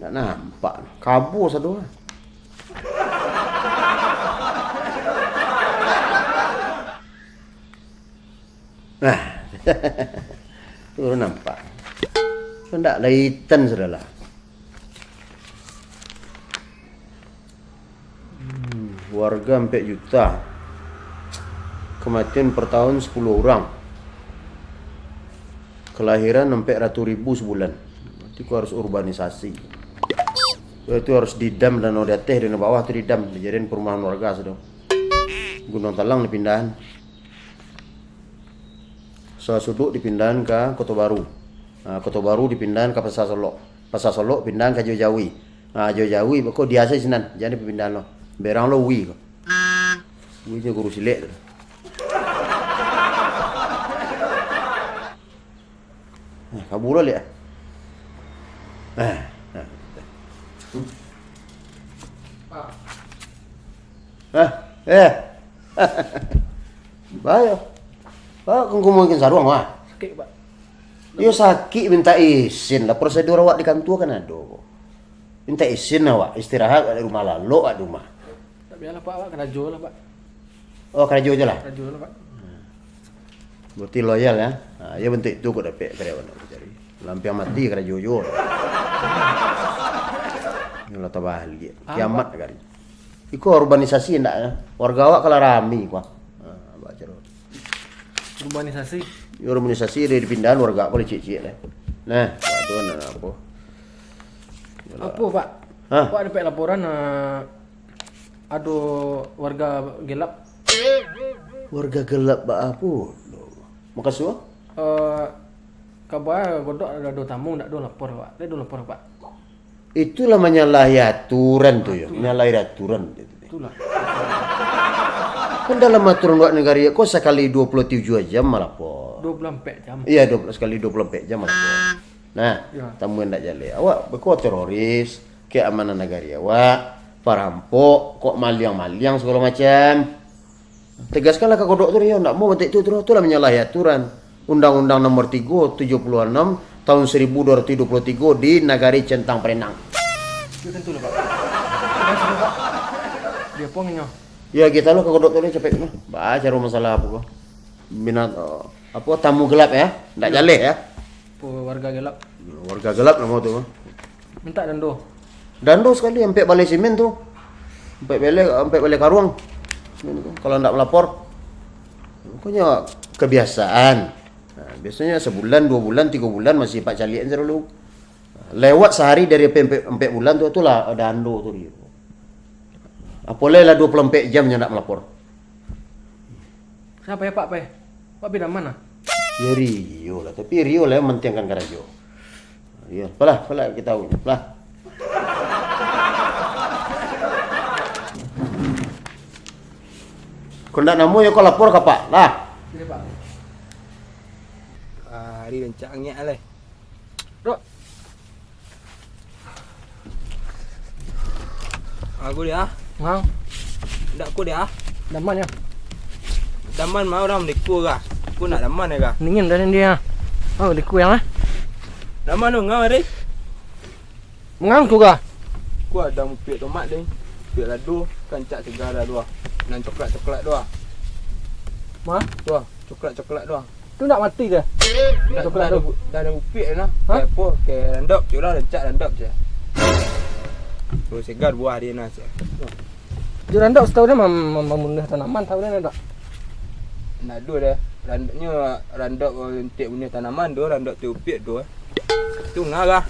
Tak nampak. Kabur satu. Nah. Baru nampak. Tak laitan sudahlah. Warga 4 juta. Kematian per tahun 10 orang. Kelahiran 400.000 sebulan. Berarti kau harus urbanisasi. Itu harus didam dan di atas dan di bawah tu didam. Dijadiin perumahan warga sudah. Gunung Talang dipindahan. Suduk dipindahan ke Kota Baru. Kota Baru dipindahan ke Pasar Solok. Pasar Solok pindahan ke Jojawi. Jojawi kok dia asal sinan. Jadi pindahan lo. Berang lo wi kok. Wi je guru silek tu. Kabur lah. Bayo. Pak, kau mungkin sarung ah. Sakit, Pak. Yo sakit minta izin lah, prosedur awak di kantor kan ada. Minta izin awak istirahat di rumah lalu di rumah. Tak biarlah Pak, awak kena jual lah Pak. Oh kerja je lah. Kena jual lah Pak. Berarti loyal ya. Ya bentuk itu kau dapat karyawan aku cari. Lampiang mati kerja jujur. Ini lah tabahli. Kiamat kali. Iku urbanisasi ndak ya. Warga awak kalau rami kuah. Baca dulu. Urbanisasi. Urbanisasi dari dipindahan warga aku licik-cik lah. Nah, aduh nak apa? Apa Pak? Pak dapat laporan ada warga gelap. Warga gelap apa? Makasih wah. Kabar godok ada tamu ndak do lapor Pak. Dia do lapor Pak. Itulah menyalahi aturan tu ya. Menyalahi aturan. Itulah. Kan dalam aturan luar negara ya, kok sekali 27 jam melapor. 24 jam. Iya, sekali 24 jam melapor. Nah, ya. Tamu yang tak jale. Awak kok teroris, keamanan negara awak, perampok, kok maliang-maliang segala macam. Tegaskanlah ke kodok tu ya, enggak mau bentuk itu terus. Itulah menyalahi aturan. Undang-Undang Nomor 3/76 tahun 1223 di Nagari Centang Perenang. Itu tentulah Pak. Dia pongnya. Ya kita lo ke kodok tu ni cepet ni. Baca masalah apa kau? Minat apa tamu gelap ya? Ndak jaleh ya? Warga gelap. Warga gelap nama tu. Minta dando. Dando sekali sampai balai simen tu. Sampai balai karuang. Kalau ndak melapor. Pokoknya kebiasaan. Nah, biasanya sebulan, 2 bulan, 3 bulan masih Pak Calian dulu. Lewat sehari dari 4 bulan tu itulah dando tu dia. Apoleh lah 24 jam yang nak melapor. Siapa ya Pak Pe? Pak bidang mana? Ya Rio lah, tapi Rio lah yang mentingkan Karajo. Ya, apalah kita tahu. Apalah. Kau nak nama ya kau lapor ke Pak? Lah. Sini Pak. Hari rencangnya lah. Dok. Aku dia. Ngang. Ndak aku dia. Daman ya. Daman mau orang diku kah? Aku nak daman ya kah? Ningin dari dia. Oh, diku yang lah. Daman tu ngau hari. Mengang tu kah? Aku ada mupik tomat ni. Mupik ladu, kancak segala dua. Dan coklat-coklat dua. Mah? Dua, coklat-coklat dua. Tu nak mati ke? Coklat tu dah ada mupik nah. Ha? Apa? Ke landop, curah lencak landop je. Tu segar buah dia nak. Juran dok setahu dia memunah tanaman tahu dia tak? Nak dua dah. Randoknya randok untuk punya tanaman tu, randok tu upik tu. Tu ngarah.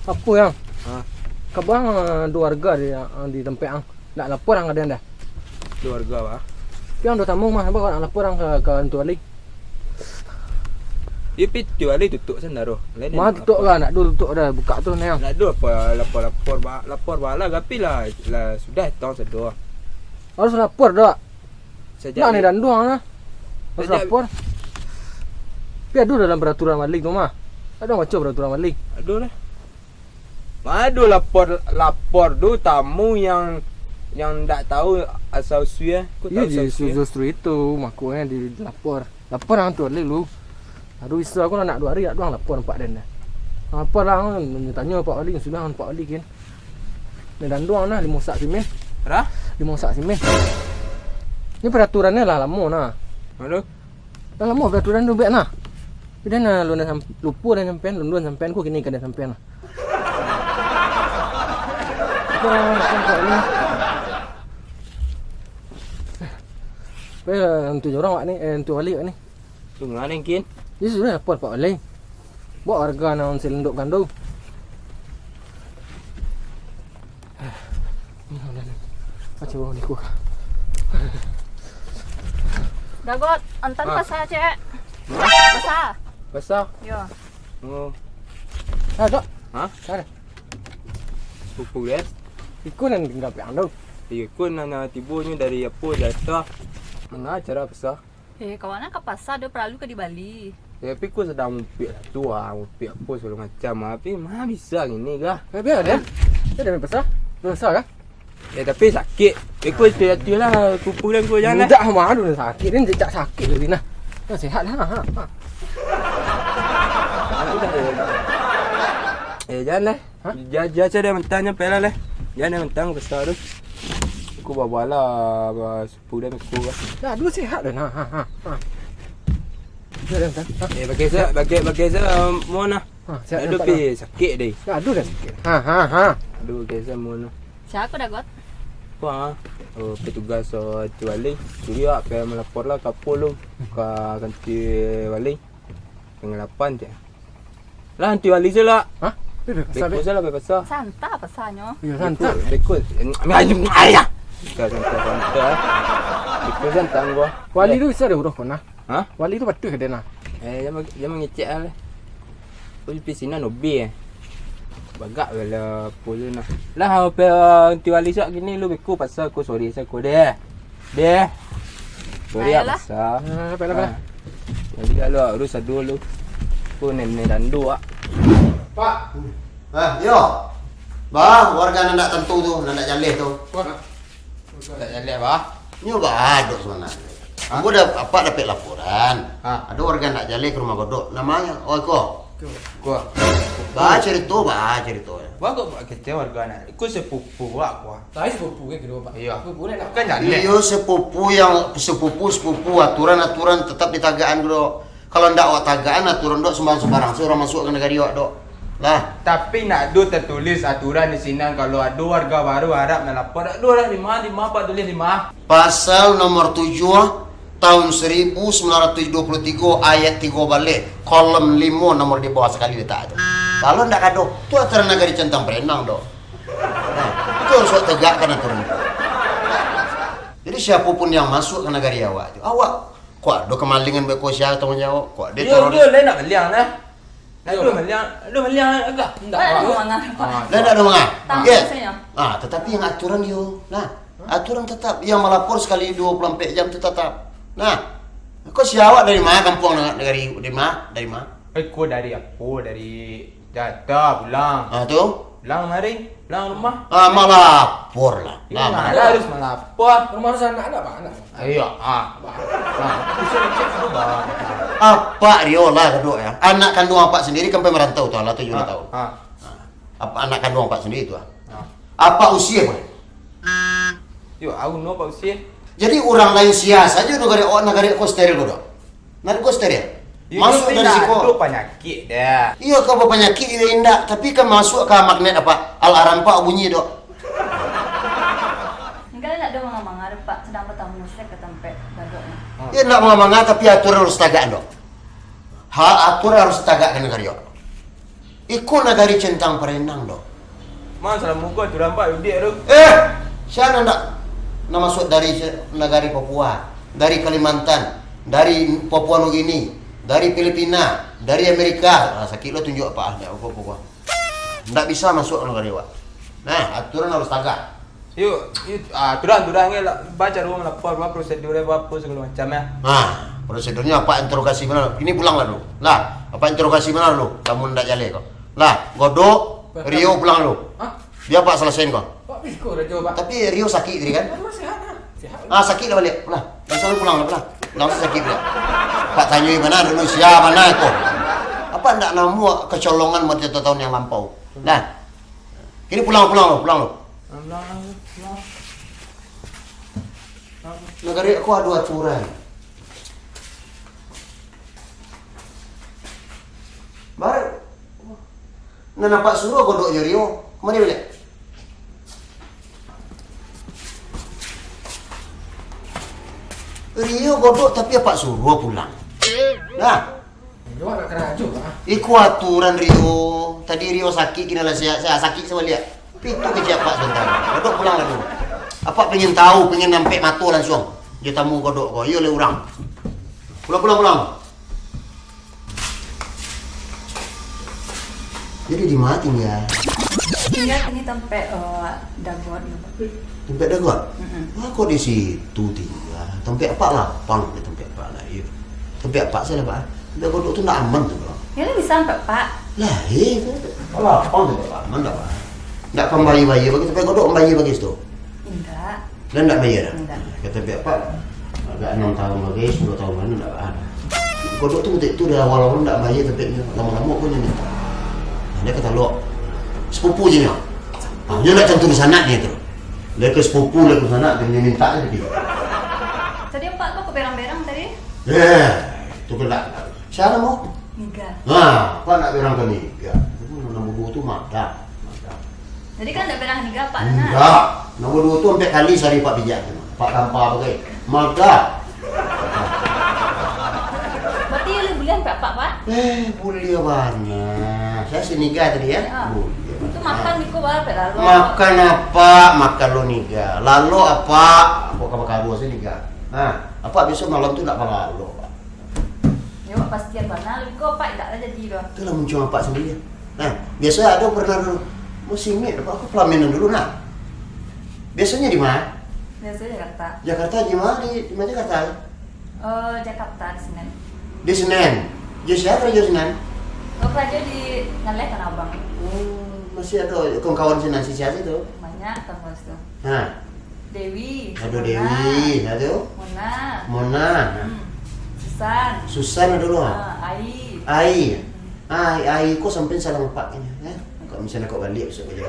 Apa yang? Ha, Kabang dua warga di tempat ang nak lapor ang ada dah. keluarga bah. Yang dua tamu mah apa nak lapor ang ke Antu Ali. Dia pitu ali tutup sana roh. Mah tutup lah nak dulu tutup dah buka tu ni yang. Nak dua apa lapor bala tapi lah sudah tahun sedua. Harus lapor dak. Sejak Nak ni dan doang lah. Harus Sejak- lapor. Tapi ada dalam peraturan Malik tu mah. Ada baca peraturan Malik. Aduh lah. Madu lapor tu tamu yang tak tahu asal usul. Aku Ya tahu je justru itu makanya dilapor. Lapor ang tu Ali lu. Aduh isu aku nak 2 hari nak doang lapor nampak dia dah. Apalah tanya Pak Wali sudah Pak Wali kan. Ni danduang nah 5 sak simen. Berah? 5 sak simen. Ni peraturannya lah lama nah. Aduh. Dah lama peraturan tu baik nah. Tapi dah lu nak lupa dah sampean, lu sampean ku kini kada sampean lah. Apa ni? Untuk orang wak ni, untuk Wali wak ni. Tu ngareng kin. Ini sudah apa Pak Wali? Buat harga naon selenduk kandu. Macam ni ku. Dagot, antan Ah. pasar cek. Pasar. Besar. Yo. Oh. Ada. Ha? Ada. Sepupu dia. Ikut dan tinggal piang tu. Iya kun nana tibunya dari apa jatuh. Mana cara besar. Kawan ke pasar dia perlu ke di Bali. Tapi ku sedang mupik lah tu mupik apa segala macam. Tapi mah bisa gini kah? Biar dia. Dia dah besar. Besar kan? Tapi sakit. Ku hati lah kupu dan ku jangan. Tidak malu dah sakit. Dia tak sakit lagi nah. Dah sihat dah. Ha. Jangan lah. Ha? Jangan dia mentahnya pelah lah. Jangan dia mentang besar tu. Aku bawa lah sepupu dan aku lah. Dah dua sihat dah nah. Ha. Dia dah. Bagi saya mau nak. Sihat Aduh dah. pi sakit deh. Dah dua dah sakit. Ha. Aduh bagi saya mau nak. Siapa Dagot? Apa? Petugas tu Wali. Dia akan melapor lah ke Polo ke kanti Wali. Pengelapan je. Lah kanti Wali je lah. Ha? Besar Bekut dah. je lah besar. Santa pasarnya. Ya santai. Bekut. Ayah. Santa. Bekut santang gua. Wali tu besar dah urus pernah. Ha? Wali tu patuh ke dia nah. Jangan mengecek lah. Kau pergi sini nobi Bagak lah pula nak. Lah apa Tiwali sak gini lu beku pasal aku sorry saya kau deh. Sorry Baiklah. pasal. Baiklah. Jadi kalau urus dulu. Aku nenek dandu ah. Pak. Yo. Bah, warga nak tentu tu, nak jalih tu. Tak jalan bah. Ni bah ada sebenarnya. Aku dah apa dapat laporan. Ha. Ada warga nak jalih ke rumah godok. Namanya kau. Gua. Bah cerita. Gua kok kita warga nak. Aku sepupu gua. Saya sepupu ke kedua Pak. Iya. Sepupu ni nak. Kan jalan. Iyo sepupu aturan tetap ditagaan godok. Kalau ndak awak tagaan aturan dok sembarang orang masuk ke negara awak dok. Lah, Tapi nak ada tertulis aturan di sini kalau ada warga baru harap melapor. Ada lah 5 Pak tulis 5. pasal nomor 7 tahun 1923 ayat 3 balik kolom 5 nomor di bawah sekali letak tu. Kalau ndak kado, tu aturan negara centang perenang dok. Nah, itu harus awak tegakkan aturan itu. Jadi siapapun yang masuk ke negara awak tu, awak kuat do kemalingan beko siapa tanggung jawab, kuat dia Dia teroris. lain nak meliang dah. Ada meliang agak. Enggak. Ada mangan Pak. Dah ada mengah. Tahu Yes. saya. Tetapi yang aturan yo. Nah, aturan tetap yang melapor sekali 24 jam itu tetap. Nah, kau siapa dari mana kampung dari mana? Dari mana? Aku dari apa? Dari Jatah pulang. Tu? Pulang mari, pulang rumah. Melapor lah. Ya, harus melapor. Rumah sana anak Pak, anak. Ayo, Bisa cek dulu bang. Apa Rio lah kedua ya. Anak kandung apa sendiri kan merantau tu lah 7 tahun. Apa anak kandung apa sendiri tu? Apa usia boleh? Yo, aku no Pak Usia. Jadi orang lain sia saja negara kau steril tu. Nanti kau steril. Masuk dari Itu siko. penyakit dah. Iya kau penyakit dia indak, tapi kan masuk ke magnet apa? Alarm pak bunyi dok. Enggak nak ada mangan Pak sedang bertamu saya ke tempat Dagotnya. Ya nak menganga tapi aturan harus tagak dok. Aturan harus tagak ke negara dok. Ikut negara centang perenang dok. Mas salah muka tu rampak udik tu. Siapa nak masuk dari negara Papua, dari Kalimantan, dari Papua Nugini, dari Filipina, dari Amerika. Sakit lo tunjuk apa? Papua. Ndak bisa masuk ke negara awak. Nah, aturan harus tagak. Yuk, turang ke baca rumah lapor apa prosedurnya apa segala macam ya. Prosedurnya apa interogasi mana? Ini pulang lah dulu. Lah, apa interogasi mana dulu? Kamu ndak jale kau. Lah, godok Rio pulang dulu. Dia pak selesaiin kau. Pak Bisko dah jawab. Tapi Rio sakit tadi kan? Masih sihat. Sihat. Sakit dah balik. Pulang. Langsung pulang lah pulang. Langsung sakit dia. Pak tanya mana Indonesia mana itu? Apa Apa ndak namu kecolongan mati tahun yang lampau. Nah. Kini pulang lo. Negara aku ada aturan. Baru. Nah, nampak suruh godok je Rio. Mana boleh? Rio godok tapi apa suruh pulang. Nah. Dia nak kena ajuk ah. Iku aturan Rio. Tadi Rio sakit, kini lah saya sakit sama lihat. Itu kerja Pak sebentar. Godok pulang dulu. Apa pengen tahu, pengen nampak mata langsung. Dia tamu godok kau, iya le orang. Pulang. Jadi di mana tinggal? Tinggal ini tempat dagot gitu. Tempat dagot? Wah, kok di situ tinggal. Tempat apa lapang di tempat apa lah, iya. Tempat apa saya lah Pak? Tempat godok tu nak aman tu Pak. Ya lebih sampai Pak. Lah, lapang tu Pak, aman tak Pak? Tak pembayi-bayi bagi tempat godok, pembayi bagi situ? Enggak. Dan tak bayar dah? Enggak. Kata biar Pak, agak 6 tahun lagi, 10 tahun mana tak ada. Kodok tu betul tu dah awal-awal tak bayar tempatnya. Lama-lama pun dia minta. Dia kata lo sepupu je ni. Dia nak cantum di sana dia tu. Dia ke sepupu, dia ke sana, dia minta je dia. Tadi Pak kok berang-berang tadi? Tu kelak. Siapa mau? Enggak. Pak nak berang ke ni? Nombor 2 tu madah. Jadi kan enggak berang enggak Pak Enggak. Nombor 2 tu 4 kali sehari Pak pijak. Pak tanpa pakai. Madah. Berarti lu bulan Pak Pak? Boleh banyak. Saya seniga tadi ya. Boleh. Itu makan Niko berapa lalu? Makan apa? Makan lo niga. Lalu apa? Apa kabar sih niga? Apa besok malam tu nak lalu Pak? Ya pastian mana Niko Pak tidak ada jadi doh. Itulah muncul Pak sendiri. Nah, biasa ada pernah dulu. Musim ini Pak aku pelaminan dulu nah. Biasanya di mana? Biasanya Jakarta. Jakarta di mana? Di mana Jakarta? Jakarta di Senen. Di Senen. Jauh siapa jauh Senen? Kerja di Ngaleh Tanah Abang. Masih ada kawan-kawan Senen siapa itu? Banyak teman itu. Dewi. Ada Dewi, ada Mona. Susan ada dulu. Ai. Ai kok sampai salah Pak ini, Kok misalnya kau balik besok kerja.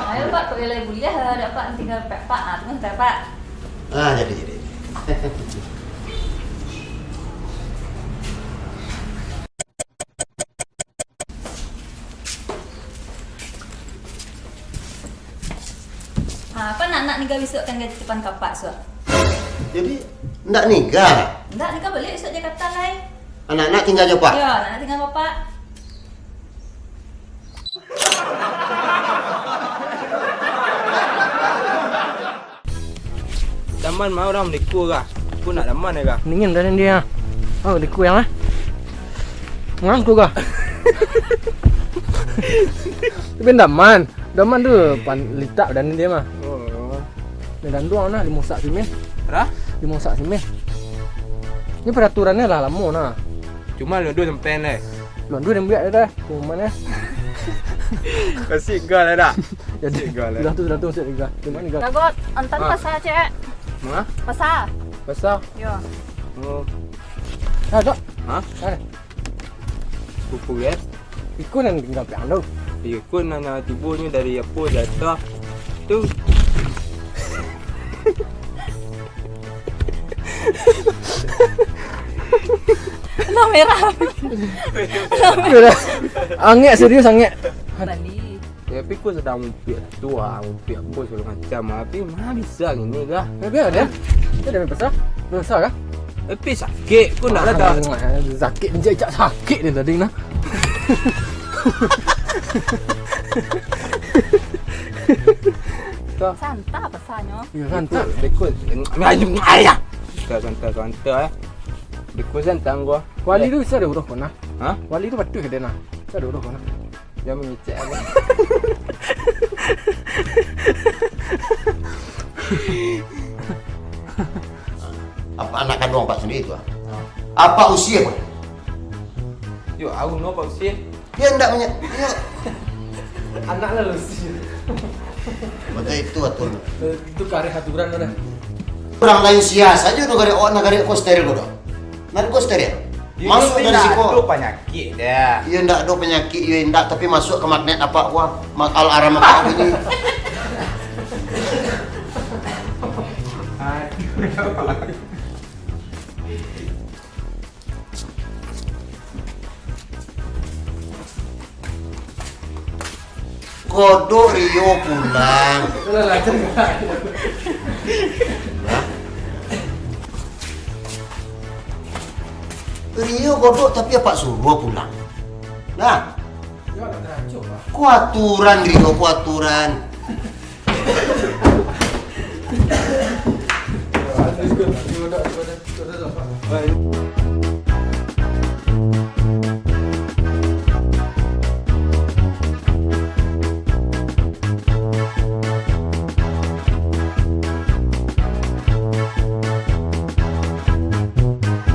Ayo Pak, kok ilai kuliah ada Pak tinggal Pak. Tunggu ntar Pak. Jadi. Apa nak nikah besok kan gaji depan kapak so. Jadi ndak nikah. Enggak nikah balik besok Jakarta lah. Anak-anak tinggal aja Pak. Ya, anak tinggal Bapak. Daman mau orang Melayu kah? Aku nak daman ya kah? Ningin dan dia. Oh, di kuyang lah. Ngangku kah? Tapi daman tu litak dan dia mah. Dan doang nah dimasak simen. Dimasak simen. Ini peraturannya lah lama nah. Cuma lu dua sampai ni. Luan dua yang biar dah. Kuman Kasih gal dah. Jadi sudah tu set juga. Cuma ni gal. Dagot, antan pasar cek. Mana? Pasar. Pasal? Ya. Oh. Ada. Ada. Pupu ya. Ikut yang tinggal piang tu. Ikut nana tibunya dari apa jatuh. Tu. Lah merah. Angek serius angek. Bali. Tapi aku sedang mumpiak tua, mumpiak apa segala macam. Tapi mana bisa gini kah? Biar ada. Ada besar. Besar kah? Tapi sakit, aku nak lah dah. Sakit menjejak sakit dia tadi nah. Santa pasarnya. Ya santap. Dekut. Ayah. Santa. Dekut santa gua. Wali tu bisa ada urus mana? Ha? Wali tu patuh dia nah. Bisa ada urus mana? Dia mengecek apa? Apa anak kandung Pak sendiri itu? Apa usia Pak? Yo, aku no Pak Usia. Dia enggak punya. Anak lah lusi. Betul itu atur. Itu karya aturan dah. Orang lain sia saja negara koster godo. Nak koster ya? Masuk dari siko. Itu penyakit dia. Iya ndak ada penyakit, iya ndak, tapi masuk ke magnet apa wah, al aram apa ini. Kodok Rio pulang. Rio kodok tapi apa suruh pulang. Nah, kuaturan Rio kuaturan. Baik.